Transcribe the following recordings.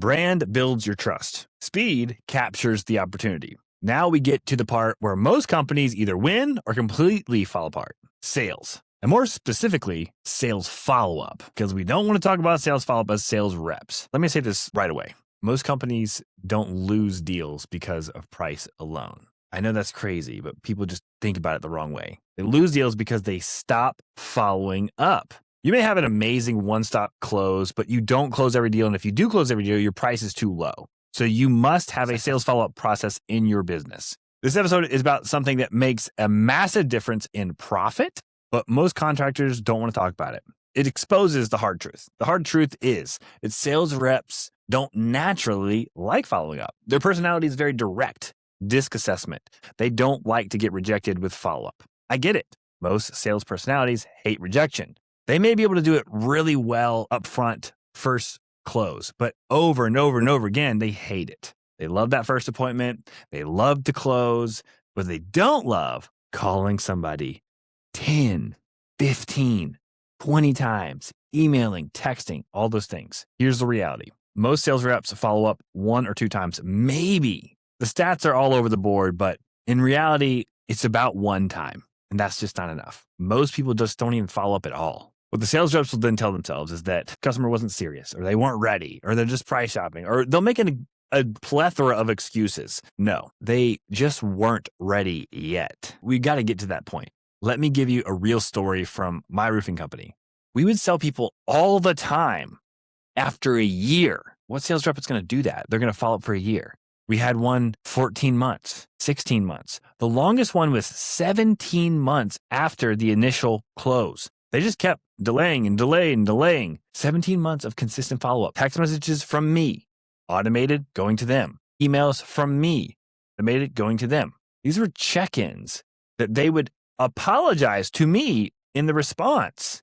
Brand builds your trust. Speed captures the opportunity. Now we get to the part where most companies either win or completely fall apart. Sales. And more specifically, sales follow-up, because we don't want to talk about sales follow-up as sales reps. Let me say this right away. Most companies don't lose deals because of price alone. I know that's crazy, but people just think about it the wrong way. They lose deals because they stop following up. You may have an amazing one-stop close, but you don't close every deal. And if you do close every deal, your price is too low. So you must have a sales follow-up process in your business. This episode is about something that makes a massive difference in profit, but most contractors don't want to talk about it. It exposes the hard truth. The hard truth is that sales reps don't naturally like following up. Their personality is very direct. Disc assessment. They don't like to get rejected with follow-up. I get it. Most sales personalities hate rejection. They may be able to do it really well up front, first close, but over and over and over again, they hate it. They love that first appointment. They love to close, but they don't love calling somebody 10, 15, 20 times, emailing, texting, all those things. Here's the reality. Most sales reps follow up 1 or 2 times, maybe. The stats are all over the board, but in reality, it's about 1 time, and that's just not enough. Most people just don't even follow up at all. What the sales reps will then tell themselves is that the customer wasn't serious, or they weren't ready, or they're just price shopping, or they'll make a plethora of excuses. No, they just weren't ready yet. We got to get to that point. Let me give you a real story from my roofing company. We would sell people all the time after a year. What sales rep is going to do that? They're going to follow up for a year. We had one 14 months, 16 months. The longest one was 17 months after the initial close. They just kept delaying and delaying and delaying. 17 months of consistent follow-up. Text messages from me, automated, going to them. Emails from me, automated, going to them. These were check-ins that they would apologize to me in the response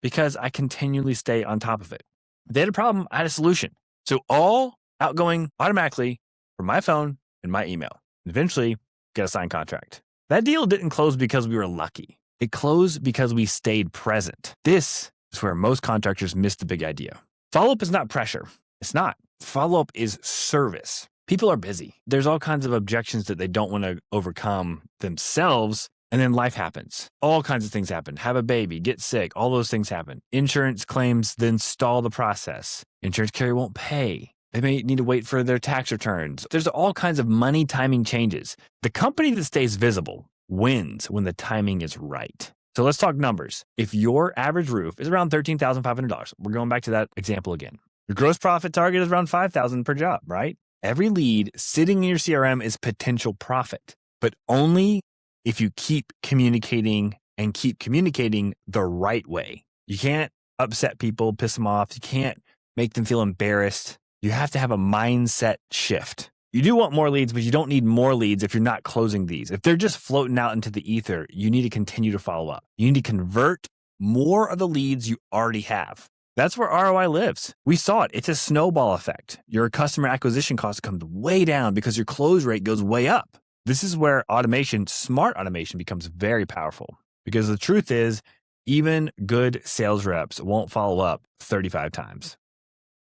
because I continually stay on top of it. If they had a problem, I had a solution. So all outgoing automatically from my phone and my email. Eventually, get a signed contract. That deal didn't close because we were lucky. It closed because we stayed present. This is where most contractors miss the big idea. Follow-up is not pressure. It's not. Follow-up is service. People are busy. There's all kinds of objections that they don't want to overcome themselves. And then life happens. All kinds of things happen. Have a baby, get sick, all those things happen. Insurance claims then stall the process. Insurance carrier won't pay. They may need to wait for their tax returns. There's all kinds of money timing changes. The company that stays visible wins when the timing is right. So let's talk numbers. If your average roof is around $13,500, we're going back to that example again. Your gross profit target is around $5,000 per job, right? Every lead sitting in your CRM is potential profit, but only if you keep communicating and keep communicating the right way. You can't upset people, piss them off. You can't make them feel embarrassed. You have to have a mindset shift. You do want more leads, but you don't need more leads if you're not closing these. If they're just floating out into the ether, you need to continue to follow up. You need to convert more of the leads you already have. That's where ROI lives. We saw it. It's a snowball effect. Your customer acquisition cost comes way down because your close rate goes way up. This is where automation, smart automation, becomes very powerful, because the truth is, even good sales reps won't follow up 35 times.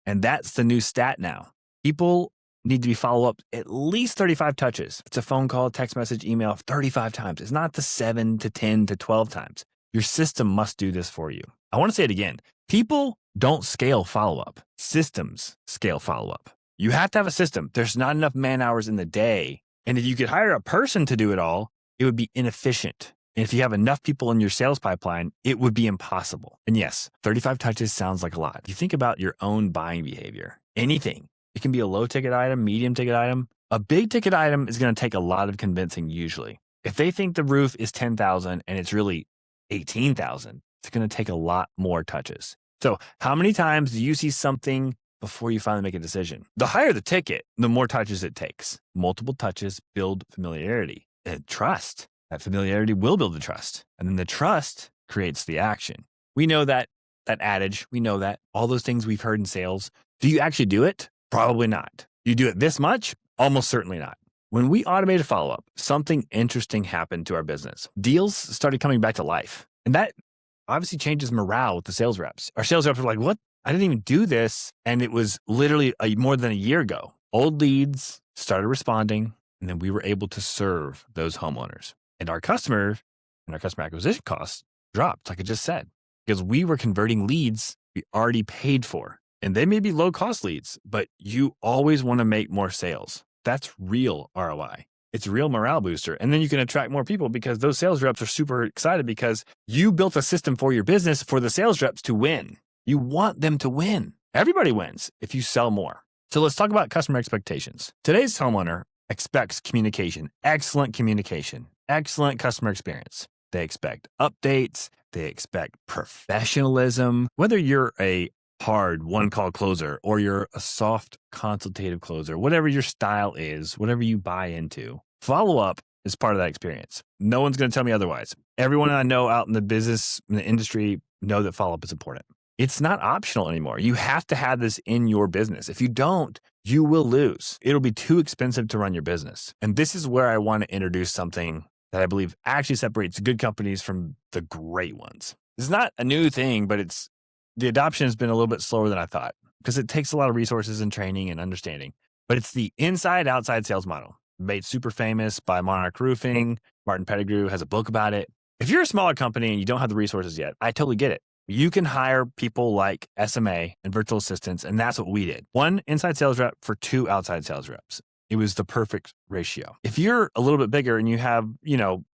And that's the new stat now. People need to be follow up at least 35 touches. It's a phone call, text message, email 35 times. It's not the 7 to 10 to 12 times. Your system must do this for you. I want to say it again. People don't scale follow-up. Systems scale follow-up. You have to have a system. There's not enough man hours in the day. And if you could hire a person to do it all, it would be inefficient. And if you have enough people in your sales pipeline, it would be impossible. And yes, 35 touches sounds like a lot. If you think about your own buying behavior, anything, it can be a low ticket item, medium ticket item. A big ticket item is going to take a lot of convincing usually. If they think the roof is 10,000 and it's really 18,000, it's going to take a lot more touches. So how many times do you see something before you finally make a decision? The higher the ticket, the more touches it takes. Multiple touches build familiarity and trust. That familiarity will build the trust. And then the trust creates the action. We know that adage. We know that. All those things we've heard in sales. Do you actually do it? Probably not. You do it this much? Almost certainly not. When we automated follow-up, something interesting happened to our business. Deals started coming back to life. And that obviously changes morale with the sales reps. Our sales reps were like, what I didn't even do this. And it was literally more than a year ago. Old leads started responding, and then we were able to serve those homeowners. And our customer acquisition costs dropped, like I just said, because we were converting leads we already paid for. And they may be low cost leads, but you always want to make more sales. That's real ROI. It's a real morale booster. And then you can attract more people because those sales reps are super excited because you built a system for your business for the sales reps to win. You want them to win. Everybody wins if you sell more. So let's talk about customer expectations. Today's homeowner expects communication, excellent customer experience. They expect updates. They expect professionalism. Whether you're a hard one-call closer or you're a soft consultative closer, whatever your style is, whatever you buy into, follow-up is part of that experience. No one's going to tell me otherwise. Everyone I know out in the business, in the industry, know that follow-up is important. It's not optional anymore. You have to have this in your business. If you don't, you will lose. It'll be too expensive to run your business. And this is where I want to introduce something that I believe actually separates good companies from the great ones. It's not a new thing, but the adoption has been a little bit slower than I thought because it takes a lot of resources and training and understanding. But it's the inside-outside sales model, made super famous by Monarch Roofing. Martin Pettigrew has a book about it. If you're a smaller company and you don't have the resources yet, I totally get it. You can hire people like SMA and virtual assistants, and that's what we did. 1 inside sales rep for 2 outside sales reps. It was the perfect ratio. If you're a little bit bigger and you have,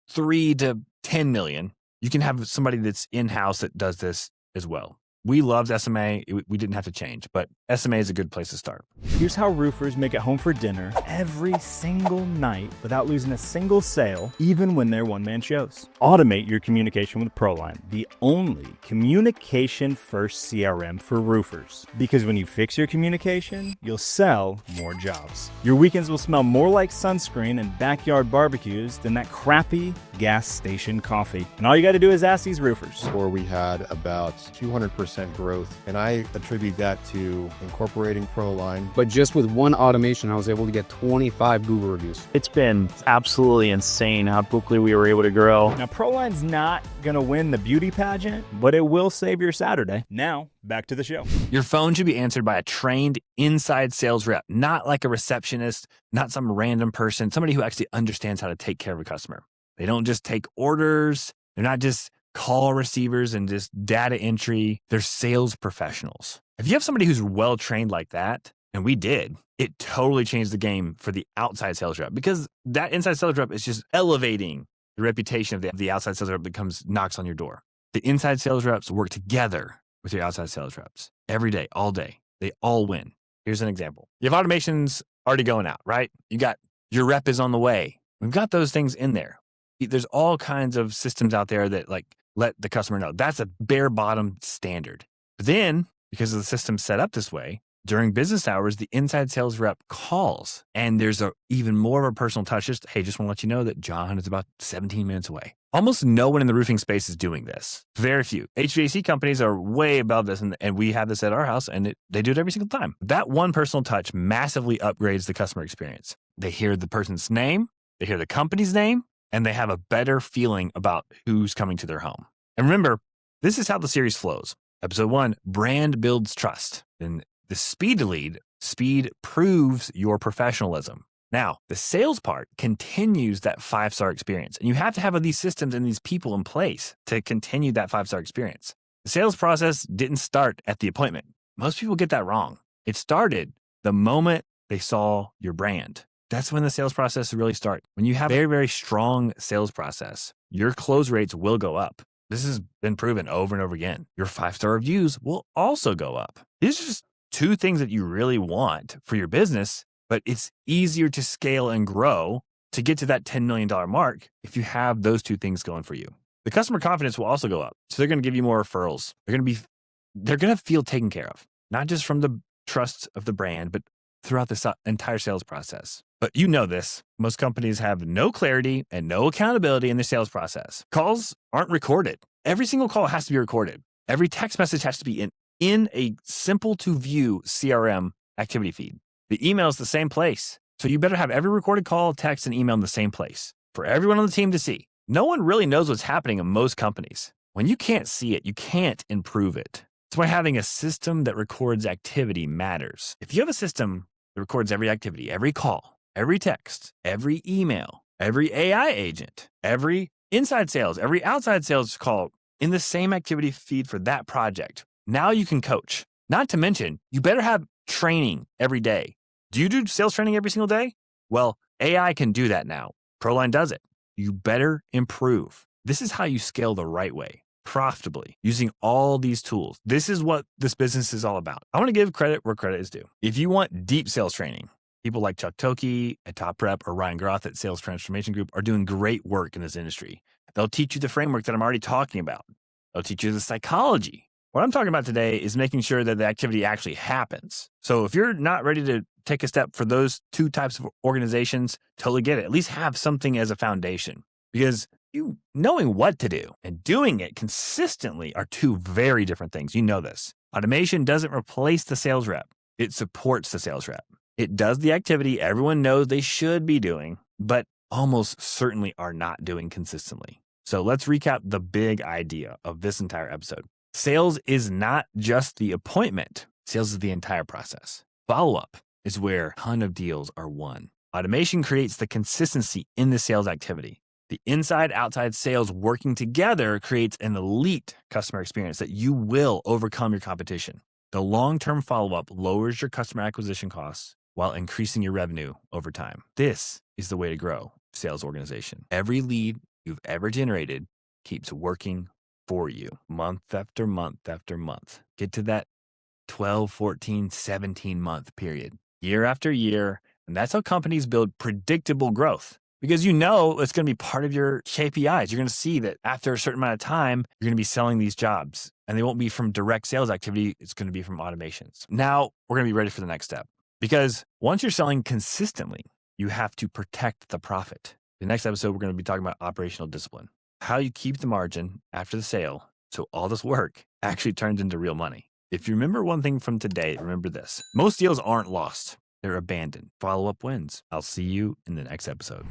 3 to 10 million, you can have somebody that's in-house that does this as well. We loved SMA. We didn't have to change, but SMA is a good place to start. Here's how roofers make it home for dinner every single night without losing a single sale, even when they're one-man shows. Automate your communication with ProLine, the only communication-first CRM for roofers. Because when you fix your communication, you'll sell more jobs. Your weekends will smell more like sunscreen and backyard barbecues than that crappy gas station coffee. And all you got to do is ask these roofers. Where we had about 200% growth, and I attribute that to incorporating ProLine. But just with one automation, I was able to get 25 Google reviews. It's been absolutely insane how quickly we were able to grow. Now, ProLine's not going to win the beauty pageant, but it will save your Saturday. Now, back to the show. Your phone should be answered by a trained inside sales rep, not like a receptionist, not some random person, somebody who actually understands how to take care of a customer. They don't just take orders. They're not just call receivers and just data entry. They're sales professionals. If you have somebody who's well-trained like that, and we did, it totally changed the game for the outside sales rep because that inside sales rep is just elevating the reputation of the outside sales rep that knocks on your door. The inside sales reps work together with your outside sales reps every day, all day. They all win. Here's an example. You have automations already going out, right? You got your rep is on the way. We've got those things in there. There's all kinds of systems out there that let the customer know. That's a bare bottom standard. But then, because of the system set up this way, during business hours, the inside sales rep calls and there's even more of a personal touch. Just want to let you know that John is about 17 minutes away. Almost no one in the roofing space is doing this. Very few. HVAC companies are way above this, and we have this at our house, and they do it every single time. That one personal touch massively upgrades the customer experience. They hear the person's name, they hear the company's name, and they have a better feeling about who's coming to their home. And remember, this is how the series flows. Episode 1, brand builds trust. And the speed to lead, speed proves your professionalism. Now, the sales part continues that 5-star experience. And you have to have these systems and these people in place to continue that 5-star experience. The sales process didn't start at the appointment. Most people get that wrong. It started the moment they saw your brand. That's when the sales process really starts. When you have a very, very strong sales process, your close rates will go up. This has been proven over and over again. Your 5-star reviews will also go up. These are just 2 things that you really want for your business, but it's easier to scale and grow to get to that $10 million mark if you have those 2 things going for you. The customer confidence will also go up. So they're going to give you more referrals. They're going to feel taken care of, not just from the trust of the brand, but throughout the entire sales process. But you know this, most companies have no clarity and no accountability in their sales process. Calls aren't recorded. Every single call has to be recorded. Every text message has to be in a simple to view CRM activity feed. The email is the same place. So you better have every recorded call, text, and email in the same place for everyone on the team to see. No one really knows what's happening in most companies. When you can't see it, you can't improve it. That's why having a system that records activity matters. If you have a system that records every activity, every call, every text, every email, every AI agent, every inside sales, every outside sales call in the same activity feed for that project, now you can coach. Not to mention, you better have training every day. Do you do sales training every single day? Well, AI can do that now. ProLine does it. You better improve. This is how you scale the right way, profitably, using all these tools. This is what this business is all about. I want to give credit where credit is due. If you want deep sales training, people like Chuck Toki at Top Prep or Ryan Groth at Sales Transformation Group are doing great work in this industry. They'll teach you the framework that I'm already talking about. They'll teach you the psychology. What I'm talking about today is making sure that the activity actually happens. So if you're not ready to take a step for those two types of organizations, totally get it. At least have something as a foundation, because you knowing what to do and doing it consistently are two very different things. You know this. Automation doesn't replace the sales rep. It supports the sales rep. It does the activity everyone knows they should be doing, but almost certainly are not doing consistently. So let's recap the big idea of this entire episode. Sales is not just the appointment. Sales is the entire process. Follow-up is where a ton of deals are won. Automation creates the consistency in the sales activity. The inside-outside sales working together creates an elite customer experience that you will overcome your competition. The long-term follow-up lowers your customer acquisition costs while increasing your revenue over time. This is the way to grow a sales organization. Every lead you've ever generated keeps working for you month after month after month. Get to that 12, 14, 17 month period, year after year. And that's how companies build predictable growth, because you know it's going to be part of your KPIs. You're going to see that after a certain amount of time, you're going to be selling these jobs, and they won't be from direct sales activity. It's going to be from automations. Now we're going to be ready for the next step, because once you're selling consistently, you have to protect the profit. The next episode, we're going to be talking about operational discipline, how you keep the margin after the sale so all this work actually turns into real money. If you remember one thing from today, remember this. Most deals aren't lost. They're abandoned. Follow-up wins. I'll see you in the next episode.